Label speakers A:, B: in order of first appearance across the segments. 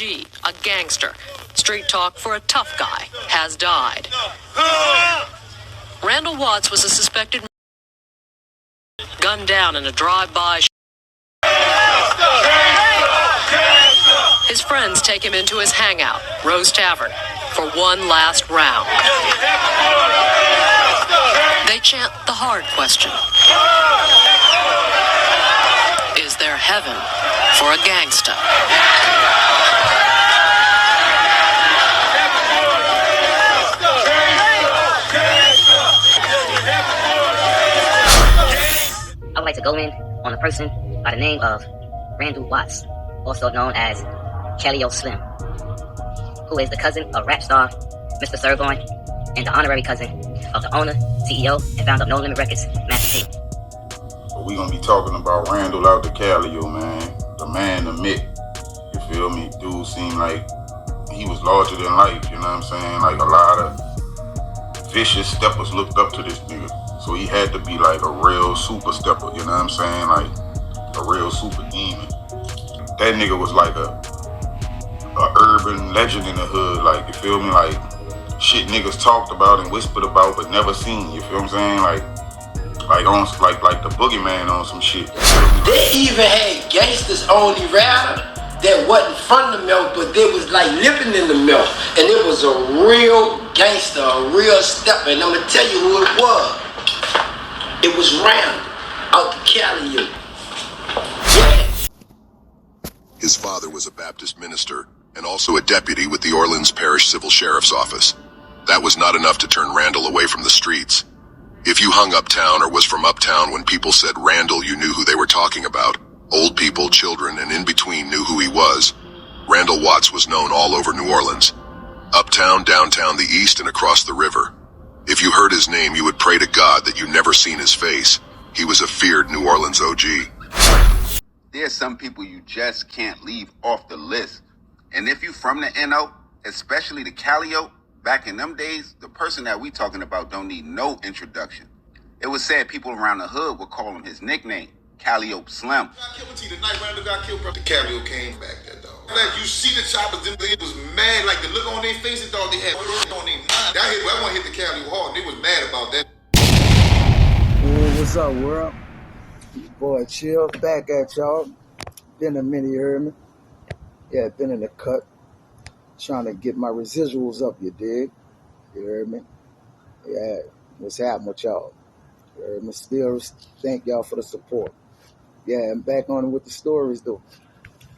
A: OG, a gangster. Street talk for a tough guy, has died. Randall Watts was a suspected gunned down in a drive-by. His friends take him into his hangout, Rose Tavern, for one last round. They chant the hard question. Is there heaven for a gangsta?
B: I would like to go in on a person by the name of Randall Watts, also known as Calliope Slim, who is the cousin of rap star Mr. Sirloin and the honorary cousin of the owner, CEO, and founder of No Limit Records, Master P.
C: We're going to be talking about Randall out the Calliope, man. The man, the myth. You feel me? Dude seemed like he was larger than life, you know what I'm saying? Like a lot of vicious steppers looked up to this nigga. So he had to be like a real super stepper, you know what I'm saying? Like a real super demon. That nigga was like a urban legend in the hood, like, you feel me? Like shit niggas talked about and whispered about but never seen, you feel what I'm saying? Like the boogeyman on some shit.
D: They even had gangsters on the radar that wasn't from the milk, but they was like living in the milk. And it was a real gangster, a real stepper. And I'm gonna tell you who it was. It was Randall out the Calliope. Yeah.
E: His father was a Baptist minister and also a deputy with the Orleans Parish Civil Sheriff's Office. That was not enough to turn Randall away from the streets. If you hung uptown or was from uptown when people said Randall, you knew who they were talking about. Old people, children, and in between knew who he was. Randall Watts was known all over New Orleans. Uptown, downtown, the east, and across the river. If you heard his name, you would pray to God that you never seen his face. He was a feared New Orleans OG.
F: There's some people you just can't leave off the list. And if you from the NO, especially the Calliope, back in them days, the person that we talking about don't need no introduction. It was said people around the hood would call him his nickname, Calliope Slim.
G: Got killed the night Randall got killed, bro. The Calliope came back there, dog. Like you see the choppers, them they was mad, like the look on their faces, dog. They had on their mind. I want to hit the Calliope hard. They was mad about that.
H: Hey, what's up, world? Boy, chill. Back at y'all. Been a minute, you heard me? Yeah, been in the cut. Trying to get my residuals up, you dig? You heard me? Yeah, what's happening with y'all? You heard me? Still thank y'all for the support. Yeah, I'm back on it with the stories, though.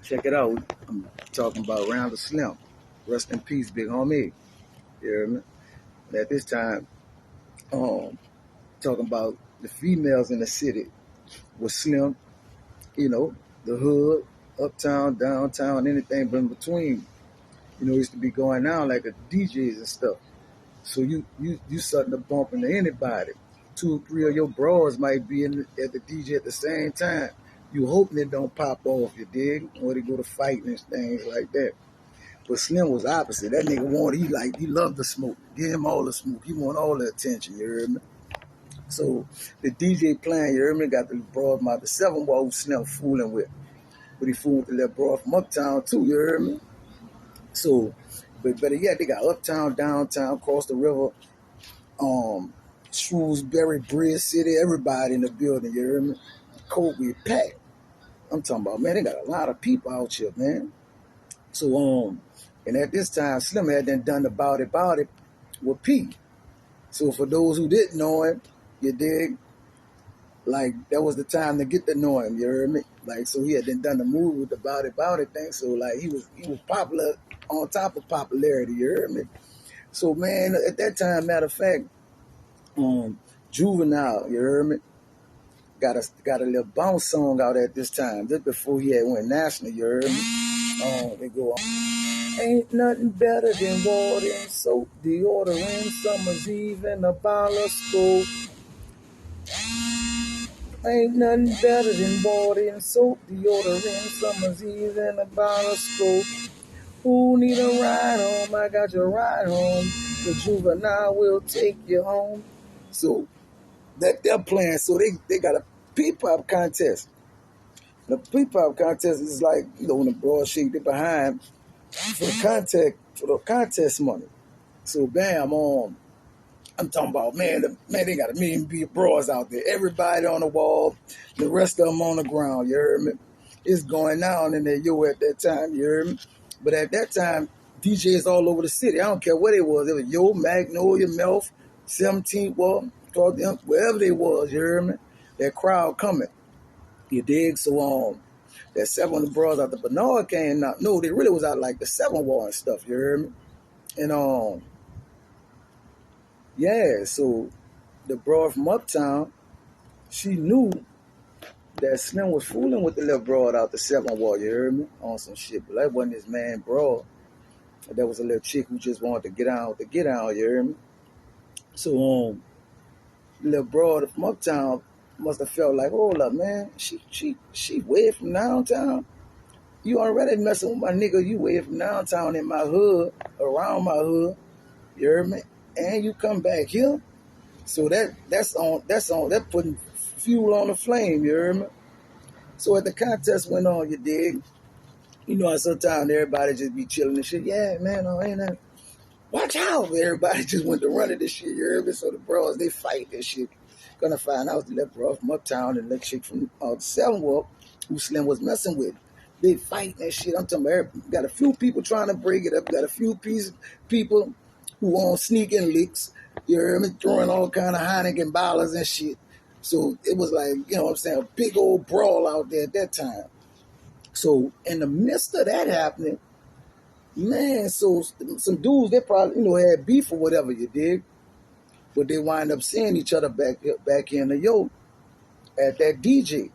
H: Check it out. I'm talking about Randall Slim. Rest in peace, big homie. You heard me? And at this time, talking about the females in the city was Slim, you know, the hood, uptown, downtown, anything but in between. You know, used to be going out like a DJs and stuff. So you starting to bump into anybody. 2 or 3 of your bros might be at the DJ at the same time. You hoping it don't pop off, you dig? Or they go to fighting and things like that. But Slim was opposite. That nigga he loved the smoke. Give him all the smoke. He want all the attention, you heard me? So the DJ playing, you heard me, got the broad about the 7-year-old Slim fooling with. But he fooled with the little broad from uptown too, you heard me? So, but better yet, they got uptown, downtown, across the river, Shrewsbury, Bridge City, everybody in the building, you heard me? Kobe packed. I'm talking about, man, they got a lot of people out here, man. So, and at this time, Slim had done About It with P. So for those who didn't know him, you dig? Like, that was the time to get to know him, you heard me? Like, so he had done the movie with the About It thing, so like he was popular on top of popularity, you heard me? So man, at that time, matter of fact, Juvenile, you heard me? Got a little bounce song out at this time, just before he had went national, you heard me? They go on. Ain't nothing better than water and soap, deodorant, summer's eve, and a bottle of scope. Ain't nothing better than water and soap, deodorant, summer's eve, and a bottle of scope. Who need a ride home? I got your ride home. The Juvenile will take you home. So that they're playing. So they got a P-pop contest. The P-pop contest is like, you know, when the broad shake, they behind for the contest money. So bam, I'm talking about, man, they got a million bros out there. Everybody on the wall, the rest of them on the ground, you heard me? It's going down in there, at that time, you heard me? But at that time, DJs all over the city. I don't care what it was. It was Magnolia, Melf, 17th Wall, wherever they was, you heard me? That crowd coming. You dig? So that 7 of the bros out the Bernard came out. No, they really was out like the 7 Wall and stuff, you heard me? And yeah, so the broad from Uptown, she knew that Slim was fooling with the little broad out the 7 Wall, you heard me? On some shit. But that wasn't his man broad. That was a little chick who just wanted to get out, you heard me? So the little broad from Uptown must have felt like, hold up, man, she way from downtown. You already messing with my nigga, you way from downtown in my hood, around my hood, you heard me? And you come back here. So that putting fuel on the flame, you heard me? So as the contest went on, you dig? You know how sometimes everybody just be chilling and shit. Yeah, man, ain't that. Watch out. Everybody just went to running this shit, you heard me? So the bros, they fight this shit. Gonna find out the little bro from Uptown and the chick from the 7 Wall who Slim was messing with. They fighting that shit. I'm talking about got a few people trying to break it up. Got a few people who on sneaking licks. You heard me? Throwing all kind of Heineken bottles and shit. So it was like, you know what I'm saying, a big old brawl out there at that time. So in the midst of that happening, man, so some dudes, they probably, had beef or whatever, you dig? But they wind up seeing each other back in the at that DJ.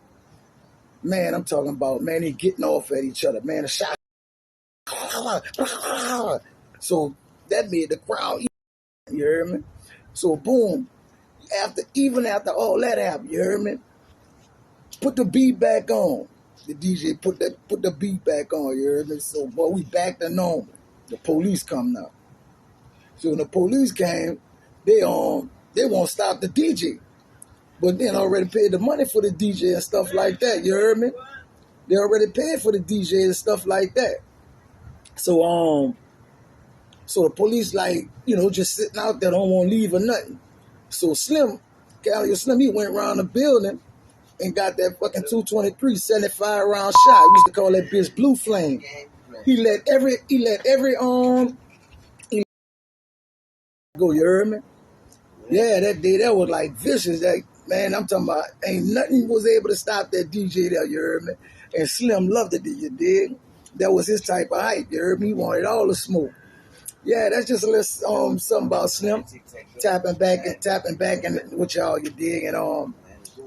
H: Man, I'm talking about, man, they getting off at each other. Man, a shot. So that made the crowd, you heard me? So boom, even after all that happened, you heard me? Put the beat back on. The DJ put the beat back on, you heard me? So boy, we back to normal. The police come now. So when the police came, they won't stop the DJ. But then already paid the money for the DJ and stuff like that, you heard me? They already paid for the DJ and stuff like that. So the police just sitting out there, don't want to leave or nothing. So Calliope Slim, he went around the building and got that fucking 223 75 round shot. We used to call that bitch Blue Flame. He let every go, you heard me? Yeah, that day that was like vicious. That man, I'm talking about ain't nothing was able to stop that DJ there, you heard me? And Slim loved it, you dig? That was his type of hype, you heard me? He wanted all the smoke. Yeah, that's just a little something about Slim. Tapping back and with y'all, you dig? And I'm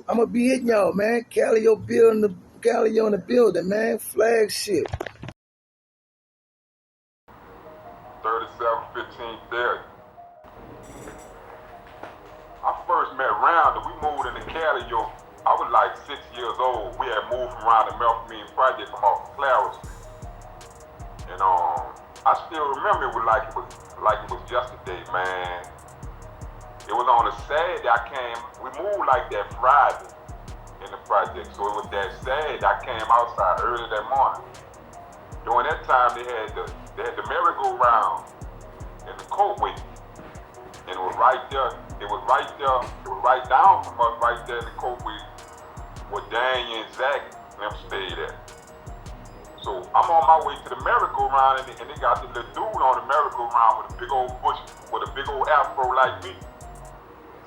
H: gonna be hitting y'all, man. Calliope in the building, man. Flagship.
C: 3715 there. I first met Randall. We moved into Calliope. I was like 6 years old. We had moved from around the Melfmean Project from off of Clara Street. And I still remember it was like it was yesterday, man. It was on a Saturday I came. We moved like that Friday in the project. So it was that Saturday I came outside early that morning. During that time they had the merry-go-round in the courtway. And it was right there. It was right down from us, right there in the courtway where Daniel and Zach them stayed at. So I'm on my way to the merry-go-round, and they got this little dude on the merry-go-round with a big old bush, with a big old afro like me.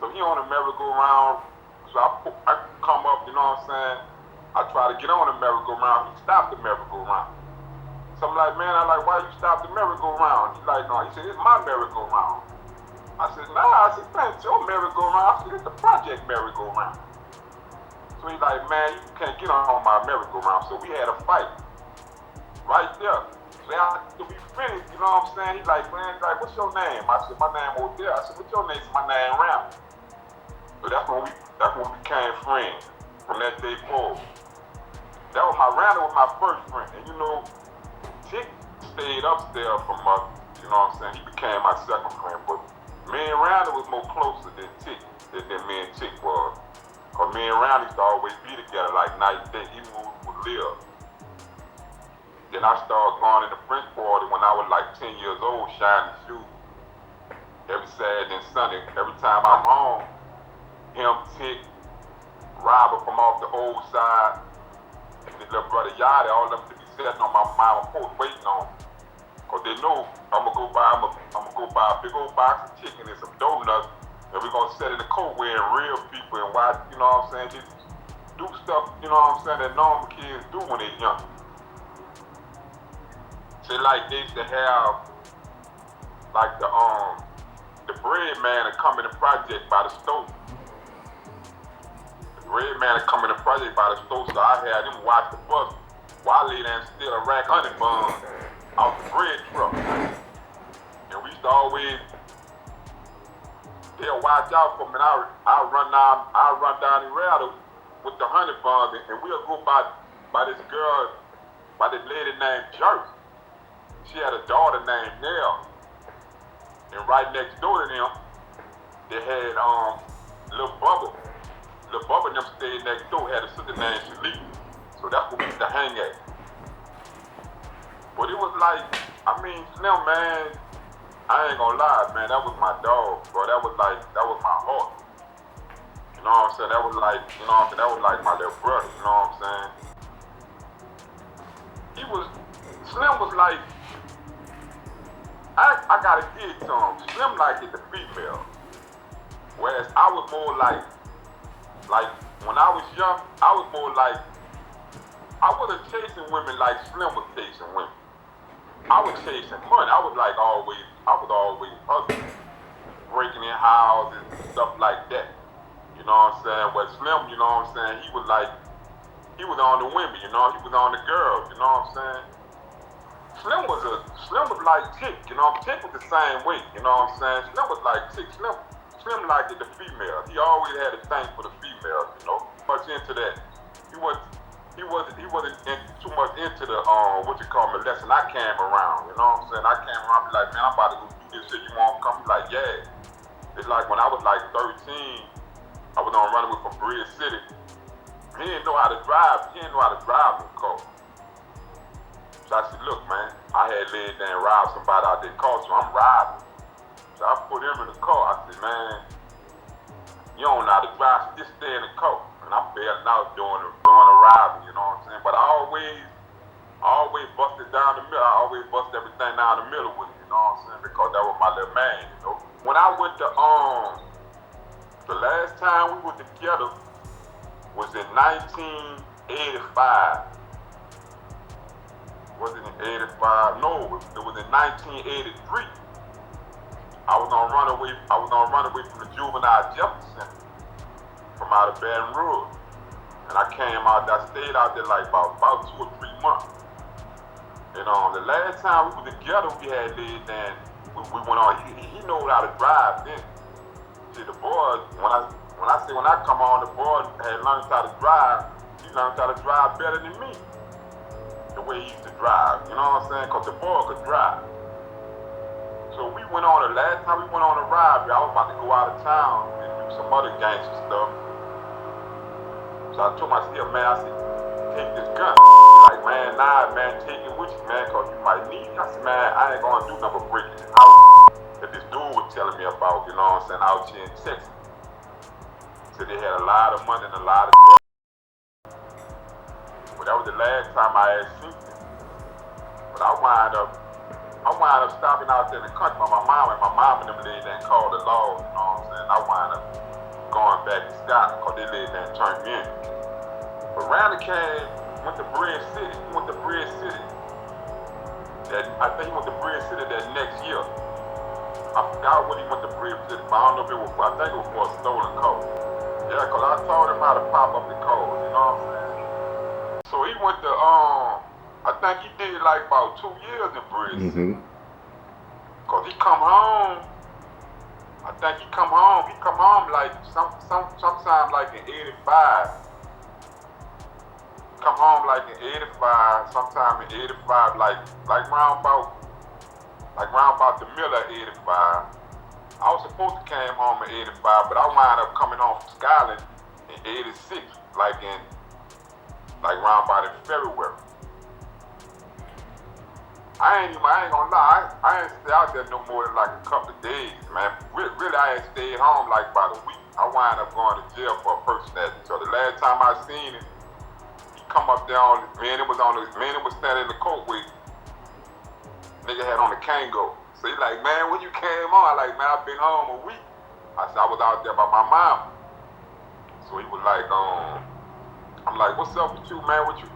C: So he on the merry-go-round, so I come up, you know what I'm saying? I try to get on the merry-go-round, he stopped the merry-go-round. So I'm like, man, why you stop the merry-go-round? He's like, no, he said, it's my merry-go-round. I said, nah, man, it's your merry-go-round. I said, it's the project merry-go-round. So he's like, man, you can't get on my merry-go-round. So we had a fight right there. So after we finished, you know what I'm saying? He's like, man, what's your name? I said, my name Odell. I said, what's your name? My name Randall. So that's when we became friends from that day forward. Randall was my first friend. And you know, Tick stayed upstairs from us, you know what I'm saying? He became my second friend. But me and Randall was more closer than Tick, than me and Tick was. Cause me and Randall used to always be together like night and day, even when we would live. Then I started going in the French Quarter when I was like 10 years old, shining shoes. Every Saturday and Sunday, every time I'm home, him, Tick, Robert from off the old side, and his little brother Yachty, all of them to be sitting on my mama porch waiting on me. Cause they know I'm gonna go buy a big old box of chicken and some donuts, and we're gonna sit in the coat wearing real people and watch, you know what I'm saying, just do stuff, you know what I'm saying, that normal kids do when they're young. Say like they used to have like the bread man that come in the project by the stove. The bread man that come in the project by the stove, so I had him watch the bus while I lay there and steal a rack honey bun out the bread truck. And we used to always, they'll watch out for me, and I'll run down the road with the honey bun, and we'll go by this girl, by this lady named Jerk. She had a daughter named Nell. And right next door to them, they had Lil Bubba. Lil Bubba and them stayed next door, had a sister named Shalique. So that's where we used to hang at. But it was like, I mean, Slim, man, I ain't gonna lie, man, that was my dog, bro. That was my heart. You know what I'm saying? That was like, you know what I'm saying? That was like my little brother, you know what I'm saying? Slim was like, I gotta dig to him. Slim liked it, the female. Whereas I was more like when I was young, I was more like, I wasn't chasing women like Slim was chasing women. I was chasing money. I was always hustling, breaking in houses and stuff like that. You know what I'm saying? Where Slim, you know what I'm saying, he was on the women, you know, he was on the girls, you know what I'm saying? Slim was like Tick, you know, Tick was the same way, you know what I'm saying? Slim was like Tick, Slim liked the female. He always had a thing for the females, you know, much into that. He wasn't too much into the molesting. I came around, you know what I'm saying? I came around, be like, man, I'm about to go do this shit. You want to come? He like, yeah. It's like when I was like 13, I was on running from Bridge City. He didn't know how to drive. He didn't know how to drive no car. So I said, look, man, I had laid there and robbed somebody out there car, so I'm riding. So I put him in the car. I said, man, you don't know how to drive, so just stay in the car. And I'm bailing out doing a robbing, you know what I'm saying? But I always busted down the middle. I always bust everything down the middle with it, you know what I'm saying? Because that was my little man, you know? When I went to, the last time we were together was in 1985. Was it in 85? No, it was in 1983. I was on runaway from the juvenile justice center from out of Baton Rouge. And I stayed out there like about 2 or 3 months. And the last time we were together, we had laid there and we went on. He knew how to drive then. See, the boys, when I come on, the boy had learned how to drive. He learned how to drive better than me. The way he used to drive, you know what I'm saying? Because the boy could drive. So the last time we went on a ride, I was about to go out of town and do some other gangster stuff. So I told myself, man, I said, take this gun. Like, man, nah, man, take it with you, man, because you might need it. I said, man, I ain't going to do nothing but breaking it out that this dude was telling me about, you know what I'm saying, out here in Texas. So they had a lot of money and a lot of drugs. But that was the last time I had seen him. But I wind up stopping out there in the country with my mom and them laid there and called the law, you know what I'm saying? I wind up going back to Scotland because they laid there and turned me in. But Randall went to Bridge City. He went to Bridge City. I think he went to Bridge City that next year. I forgot when he went to Bridge City, but I don't know if it was, I think it was for a stolen car. Yeah, because I taught him how to pop up the cars, you know what I'm saying? So he went to, I think he did like about 2 years in Bridge City. Because he come home, I think he come home like sometime like in 85. Come home like in 85, sometime in 85, like round about the middle of 85. I was supposed to came home in 85, but I wound up coming home from Scotland in 86, like round about in February. I ain't gonna lie, I ain't stay out there no more than like a couple of days, man. Really, I ain't stayed home like about a week. I wind up going to jail for impersonating. So the last time I seen him, he come up there on, man, it was standing in the court with, nigga had on the Kango. So he like, man, when you came on? I like, man, I've been home a week. I said, I was out there by my mom. So he was like, I'm like, what's up with you, man? What you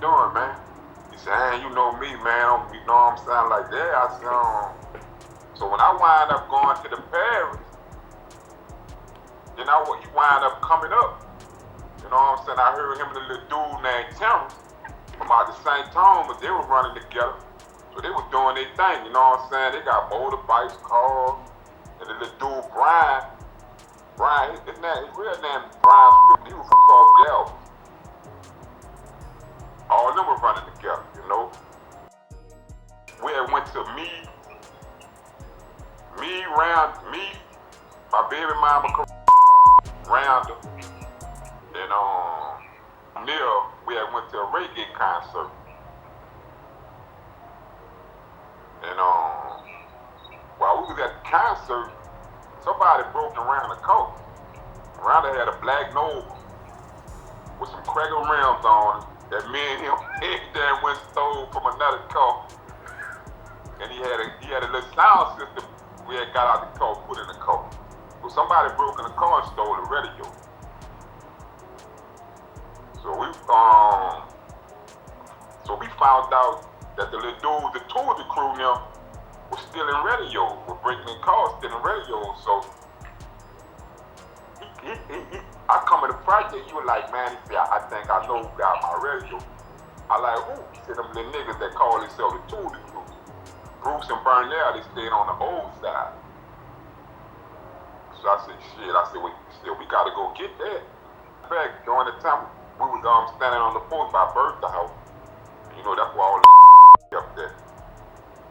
C: doing, man? He said, hey, you know me, man. You know what I'm saying? Like, yeah, I said, So when I wind up going to the Paris, then he wind up coming up. You know what I'm saying? I heard him and a little dude named Terrence from out the St. Thomas, they were running together. So they was doing their thing, you know what I'm saying? They got motorbikes, cars, and the little dude, Brian, his real name is Brian Steppa. He was from Calliope. All of them were running together, you know. We had went to me, my baby mama, Randall, and Neil, we had went to a reggae concert. And while we was at the concert, somebody broke around the coat. Randall had a black Nova with some cracker rims on it that me and him then went stole from another car. And he had a little sound system we had got out the car, put in the car. So somebody broke in the car and stole the radio. So we found out that the little dude, the two of the crew now, was stealing radio, were breaking in cars, stealing radio. So I come in the project, he was like, man, he said, I think I know who got my radio. I like, who? He said, them little niggas that call themselves the two of the crew. Bruce and Burnell, they stayed on the old side. So I said, we gotta go get that. In fact, during the time we was standing on the porch by Bertha house, you know, that's where all the up there.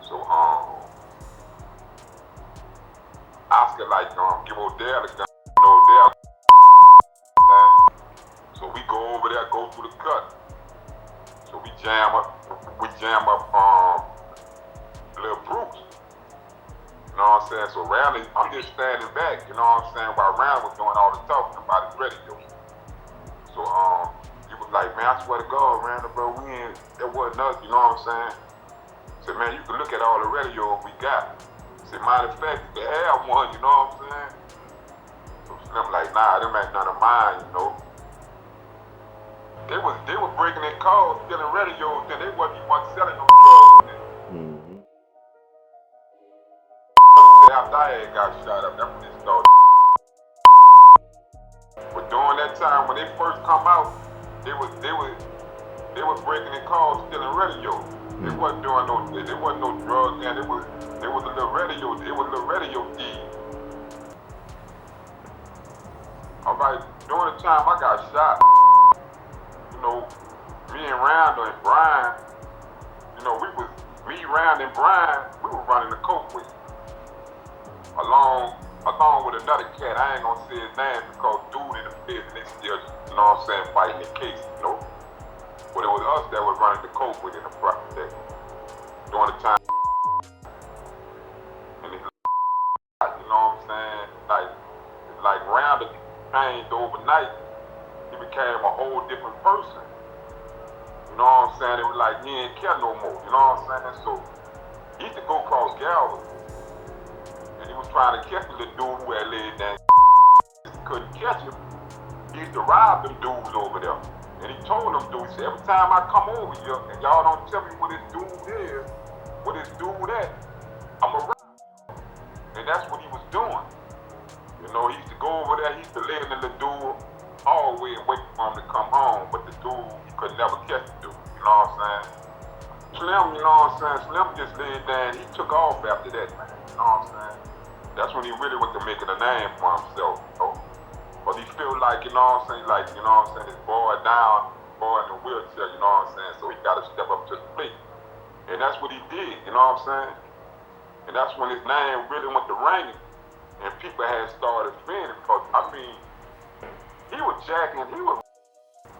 C: So Oscar like give Odell a gun, you know, Odell. So we go over there, go through the cut. So we jam up little Bruce. You know what I'm saying? So Randall, I'm just standing back, you know what I'm saying, while Randall was doing all the talking about his radio. So he was like, man, I swear to God, Randall, bro, that wasn't us, you know what I'm saying? I said, man, you can look at all the radios we got. I said, matter of fact, you can have one, you know what I'm saying? So Slim like, nah, them ain't none of mine, you know. They were breaking in cars, stealing radios, then they wasn't even selling no drugs. After I had got shot up, that's when it started. But during that time, when they first come out, they was breaking in cars, stealing radios. They wasn't doing no drugs, and it was a little radio. It was a little radio deal. All right, during the time I got shot, you know, me and Randall and Brian, you know, Randall and Brian, we were running the coke with. Along with another cat, I ain't gonna say his name because dude in the pit and they still, you know what I'm saying, fighting the case, you know. But it was us that was running the coke with in the project during the time. And it's you know what I'm saying, like Randall changed overnight, he became a whole different person. You know what I'm saying? It was like he ain't care no more, you know what I'm saying? So he used to go across Galveston. And he was trying to catch the little dude who had laid down. He couldn't catch him. He used to rob them dudes over there. And he told them dudes, he said, every time I come over here and y'all don't tell me what this dude is, what this dude at, I'ma rob him. And that's what he was doing. You know, he used to go over there, he used to lay in the little dude all the way and wait for him to come home. But the dude, he could never catch the dude. You know what I'm saying? Slim, you know what I'm saying? Slim just laid down, he took off after that, man. You know what I'm saying? That's when he really went to making a name for himself, you know? But he feel like, you know what I'm saying, this boy in the wheelchair, you know what I'm saying? So he got to step up to the plate. And that's what he did, you know what I'm saying? And that's when his name really went to ringing. And people had started feeling because, I mean, he was jacking, he was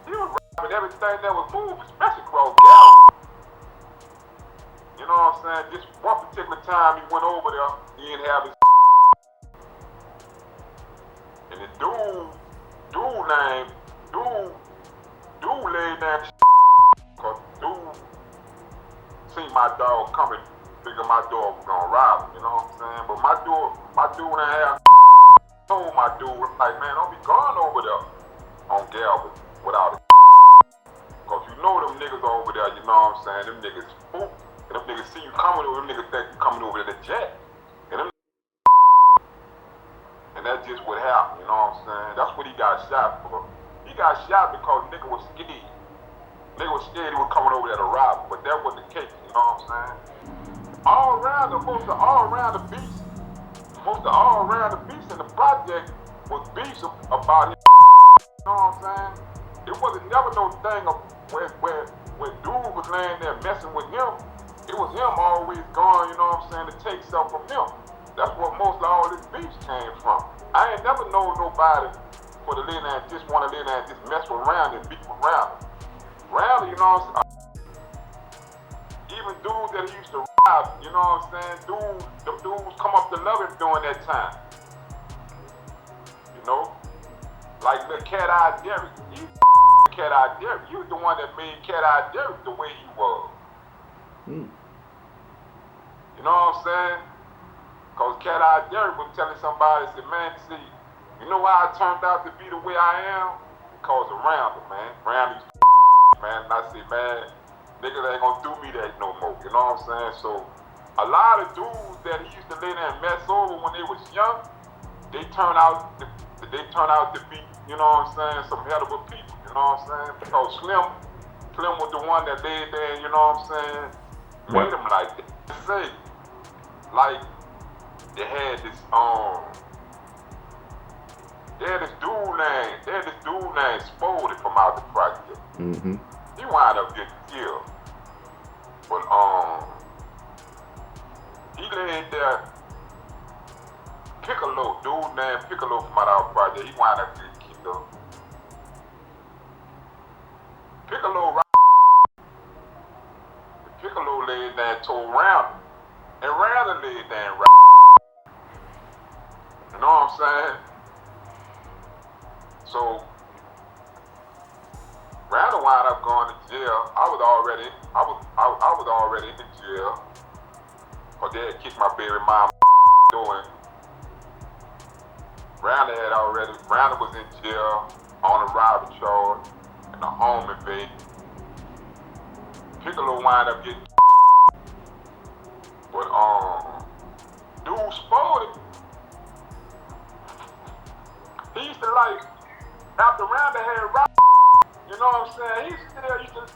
C: robbing everything that was moving, especially across Galveston. You know what I'm saying? Just one particular time he went over there, he didn't have his and the dude laid down cause dude seen my dog coming, figured my dog was gonna rob him, you know what I'm saying? But my dude ain't have told my dude, like, man, don't be going over there on Galvin without it. Cause you know them niggas over there, you know what I'm saying? Them niggas spook. And them niggas see you coming over, them niggas think you coming over to the jet. And that's just what happened, you know what I'm saying? That's what he got shot for. He got shot because nigga was scared. Nigga was scared he was coming over there to rob him, but that wasn't the case, you know what I'm saying? Most of all around the beast in the project was beefs about him, you know what I'm saying? It wasn't never no thing of when dude was laying there messing with him, it was him always going, you know what I'm saying, to take stuff from him. That's what most of all this beef came from. I ain't never known nobody for the lay there and just want to lay there and just mess around and beef around. Randall, you know what I'm saying? Even dudes that he used to rob, you know what I'm saying? Them dudes come up to love him during that time. You know? Like the Cat-Eye Derrick. Cat-Eye Derrick. He was the one that made Cat-Eye Derrick the way he was. You know what I'm saying? Cause Cat-Eye Derrick was telling somebody, said, man, see, you know why I turned out to be the way I am? Because of Randall, man. Randall used to man. And I said, man, niggas ain't gonna do me that no more. You know what I'm saying? So a lot of dudes that he used to lay there and mess over when they was young, they turn out to be, you know what I'm saying, some hell of a people. You know what I'm saying? Because Slim was the one that laid there, you know what I'm saying, made him like that. Say, like, they had this dude named Spody from out the project.
I: Mm-hmm.
C: He wound up getting killed. But he laid there, dude named Piccolo from out our project, he wound up getting killed. Piccolo laid there and told Randall. And Randall laid there and you know what I'm saying? So Randall wound up going to jail. I was already in the jail. My dad kicked my baby mama doing. Randall was in jail on a robbery charge and a home invasion. Piccolo wound up getting but dude Spody, he used to like, after Randall had robbed, you know what I'm saying, he still, you know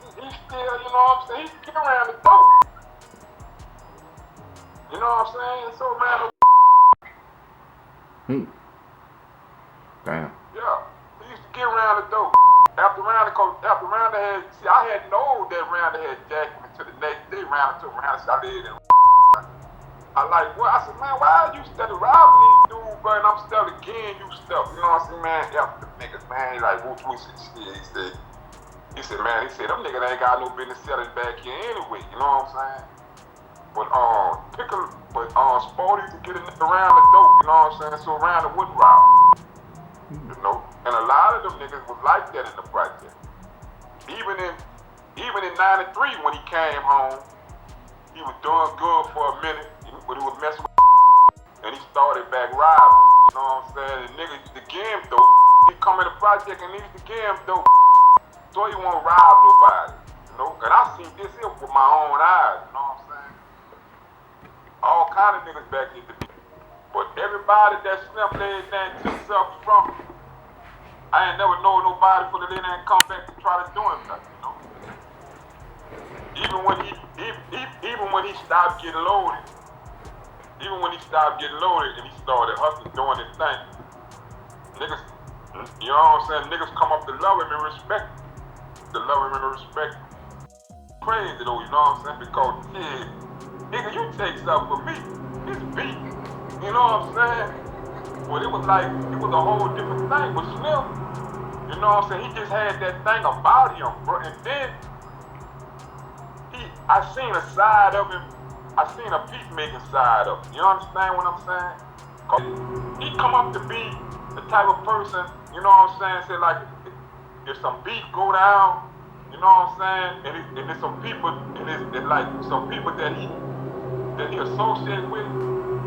C: what I'm saying, he used to get around the door. You know what I'm saying? So Randall.
I: Damn.
C: Yeah, he used to get around the door. After Randall had, see, I had known that Randall had jacked me to the next day. Randall said, I did it. I like, well, I said, man, why are you still robbing these dudes, bro? And I'm still again, you stuff. You know what I'm saying, man? F the niggas, man. He like, whoop, shit. He said, them niggas ain't got no business selling back here anyway. You know what I'm saying? But Spody to get a nigga around the door. You know what I'm saying? So Randall wouldn't rob. You know, and a lot of them niggas was like that in the project. Even in '93 when he came home, he was doing good for a minute, but he was messing with and he started back robbing. You know what I'm saying? The niggas used to give him dope. He come in the project and he used to give him dope, so he won't rob nobody. You know, and I seen this here with my own eyes. You know what I'm saying? All kind of niggas back in the beat. But everybody that Slim laid there and took stuff from, I ain't never known nobody for the lay there and come back to try to do him nothing, you know? Even when he stopped getting loaded, and he started hustling, doing his thing, niggas, you know what I'm saying, niggas come up to love him and respect him. Crazy though, you know what I'm saying, because, yeah, nigga, you take stuff from me, it's beat. You know what I'm saying? But it was a whole different thing with Slim. You know what I'm saying? He just had that thing about him, bro. And then I seen a side of him
I: I seen a peacemaking side of it. You understand what I'm saying? 'Cause he come up to be the type of person, you know what I'm saying? Say like, if some beef go down, you know what I'm saying? And there's some people, and it's like some people that he associates with,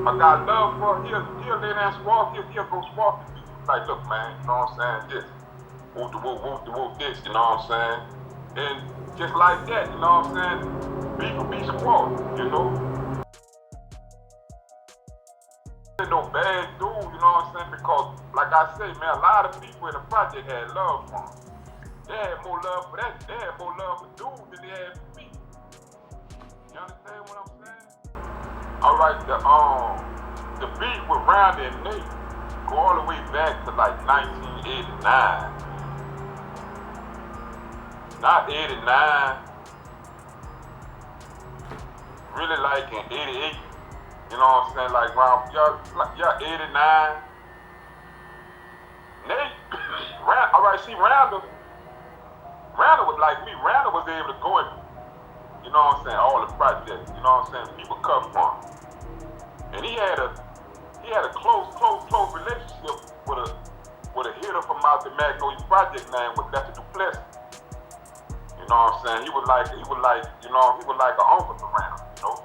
I: I got love for, he'll lay there and swap, he'll go swap with people. Like, look, man, you know what I'm saying? This, whoop the whoop this, you know what I'm saying? And just like that, you know what I'm saying? Beef will be squad, you know? Ain't no bad dude, you know what I'm saying? Because, like I say, man, a lot of people in the project had love for him. They had more love for that. They had more love for dude than they had for me. You understand what I'm saying? All right, the beat with Randall and Nate go all the way back to like 1989. Not 89. Really like in 88. You know what I'm saying? Like around, yeah, 89. Nate, all right, see, Randall was like me. Randall was able to go in, you know what I'm saying, all the projects, you know what I'm saying, people come from. And he had a close relationship with a hitter from out the Magnolia Project named with Lester Duplessis. You know what I'm saying? He was like an uncle to Randall, you know?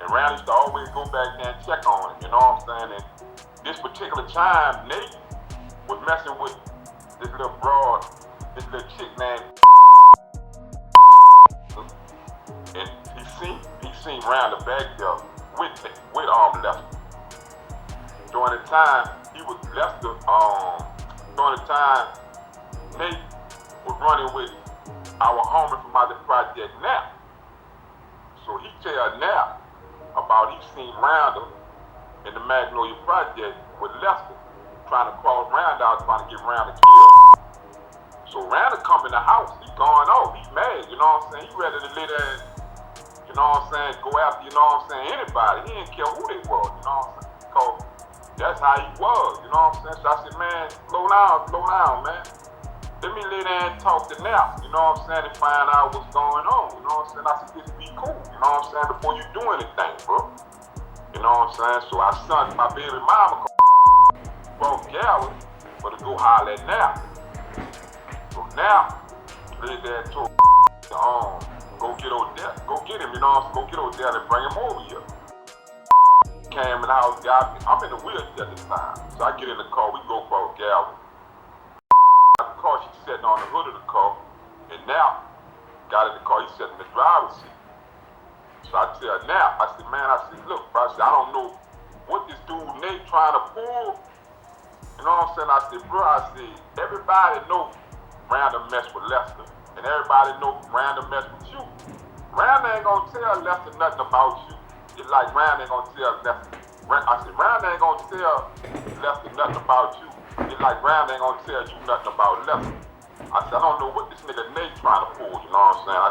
I: And Randall used to always go back there and check on him, you know what I'm saying? And this particular time, Nate was messing with this little chick named and he seen Randall back there with Lester. During the time he was Lester, during the time Nate was running with our homie from out the project now. So he tell now about he seen Randall in the Magnolia Project with Lester, trying to cross Randall out, trying to get Randall killed. So Randall come in the house, he going off, he's mad, you know what I'm saying? He ready to lay there and, you know what I'm saying, go after, you know what I'm saying, anybody. He didn't care who they was, you know what I'm saying? Because that's how he was, you know what I'm saying? So I said, man, slow down, man. Let me lay there and talk to Nap, you know what I'm saying, and find out what's going on, you know what I'm saying? I said, just be cool, you know what I'm saying, before you do anything, bro. You know what I'm saying? So I sent my baby mama brought Galley for to go holler at Nap. So Nap laid there and told go get Odell, go get him, you know what I'm saying, go get Odell and bring him over here. Came in the house, I'm in the wheelchair this time. So I get in the car, we go for Galley. The car, she's sitting on the hood of the car, and now got in the car, he's sitting in the driver's seat. So I tell Nap, I said, look, bro, I don't know what this dude Nate trying to pull. You know what I'm saying? I said, bro, everybody know Randall mess with Lester, and everybody know Randall mess with you. Randall ain't gonna tell Lester nothing about you. It's like Randall ain't gonna tell Lester. I said, Randall ain't gonna tell Lester nothing about you. It's like Randall ain't gonna tell you nothing about Lester. I said, I don't know what this nigga Nate trying to pull, you know what I'm saying? I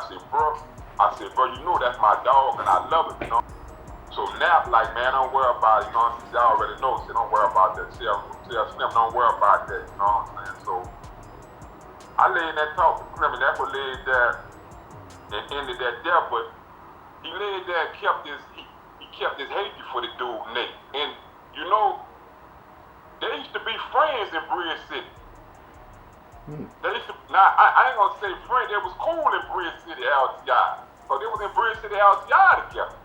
I: said, bro, you know that's my dog and I love it, you know? So Nap like, man, don't worry about it, you know what I'm saying? I already know, so don't worry about that. Tell Slim, don't worry about that, you know what I'm saying? So I laid in that talk to Slim, and that's what laid there and ended that there, but he laid there and kept his hatred for the dude Nate. And you know, they used to be friends in Bridge City. They used to, now I ain't gonna say friends, they was cool in Bridge City LTI. So they was in Bridge City LTI together.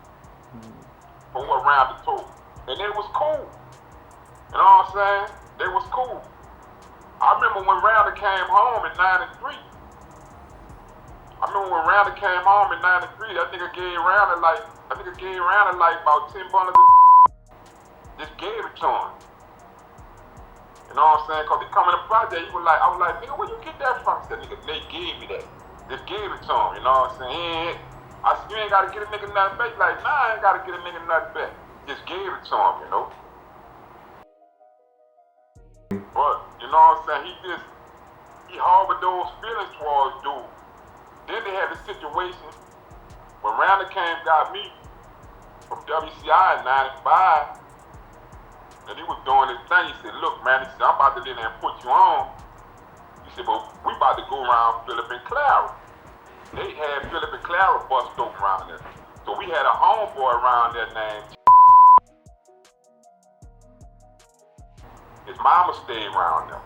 I: From what Randall told me. And they was cool. You know what I'm saying? They was cool. I remember when Randall came home in 93. I think I gave Randall like about 10 bundles of just gave it to him. You know what I'm saying? Cause he come in the project, I was like, nigga, where you get that from? He said, nigga, Nate gave me that. Just gave it to him, you know what I'm saying? I said, you ain't gotta get a nigga nothing back. Like, nah, I ain't gotta get a nigga nothing back. Just gave it to him, you know? But, you know what I'm saying? He harbored those feelings towards dude. Then they had the situation when Randall came got me from WCI in 95, and he was doing his thing. He said, look, man, he said, I'm about to get in there and put you on. He said, but we about to go around Philip and Clara. They had Philip and Clara bust open around there. So So we had a homeboy around there named. His mama stayed around there.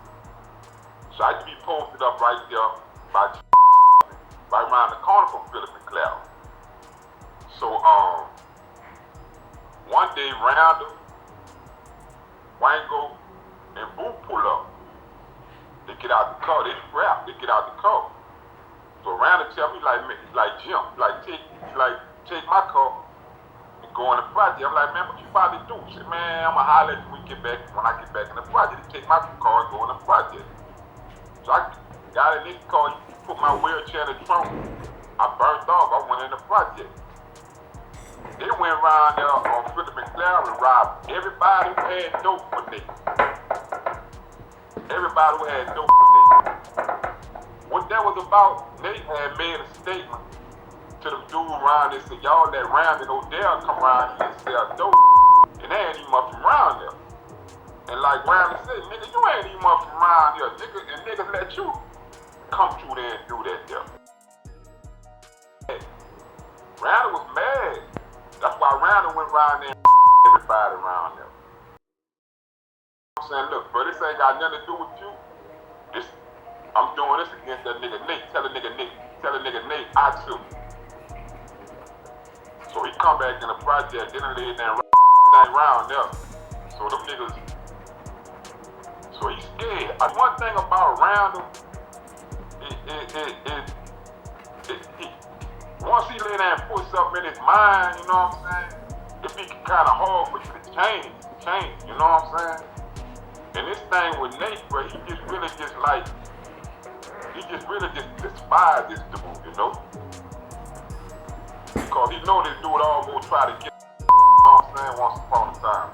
I: So I used to be posted up right there by right around the corner from Philip and Cloud. So one day Randall, Wango, and Boo pull up. They get out the car, they rap, they get out the car. So Randall tell me like Jim, take my car and go in the project. I'm like, man, what you about to do? He said, man, I'ma holler at you when I get back in the project. He take my car and go in the project. So I got in this car, put my wheelchair in the trunk. I burnt off, I went in the project. They went around there on Philip McLaren and robbed everybody who had dope for niggas. Everybody who had dope for niggas. What that was about, Nate had made a statement to them dudes around there, said, y'all let Randall and Odell come around here and sell dope. And they ain't even much from around there. And like Randall said, nigga, you ain't even much from around here. And niggas let you come through there and do that there. Randall was mad. That's why Randall went around there and everybody around there. I'm saying, look, bro, this ain't got nothing to do with you. I'm doing this against that nigga Nate. Tell the nigga Nate, I too. So he come back in the project, then they done thing around there. So them niggas, so he's scared. One thing about Randall, once he lay there and put something in his mind, you know what I'm saying? It be kind of hard for you to change, you know what I'm saying? And this thing with Nate, bro, he just really despise this dude, you know? Because he know this dude all gonna try to get, you know what I'm saying, once upon a time.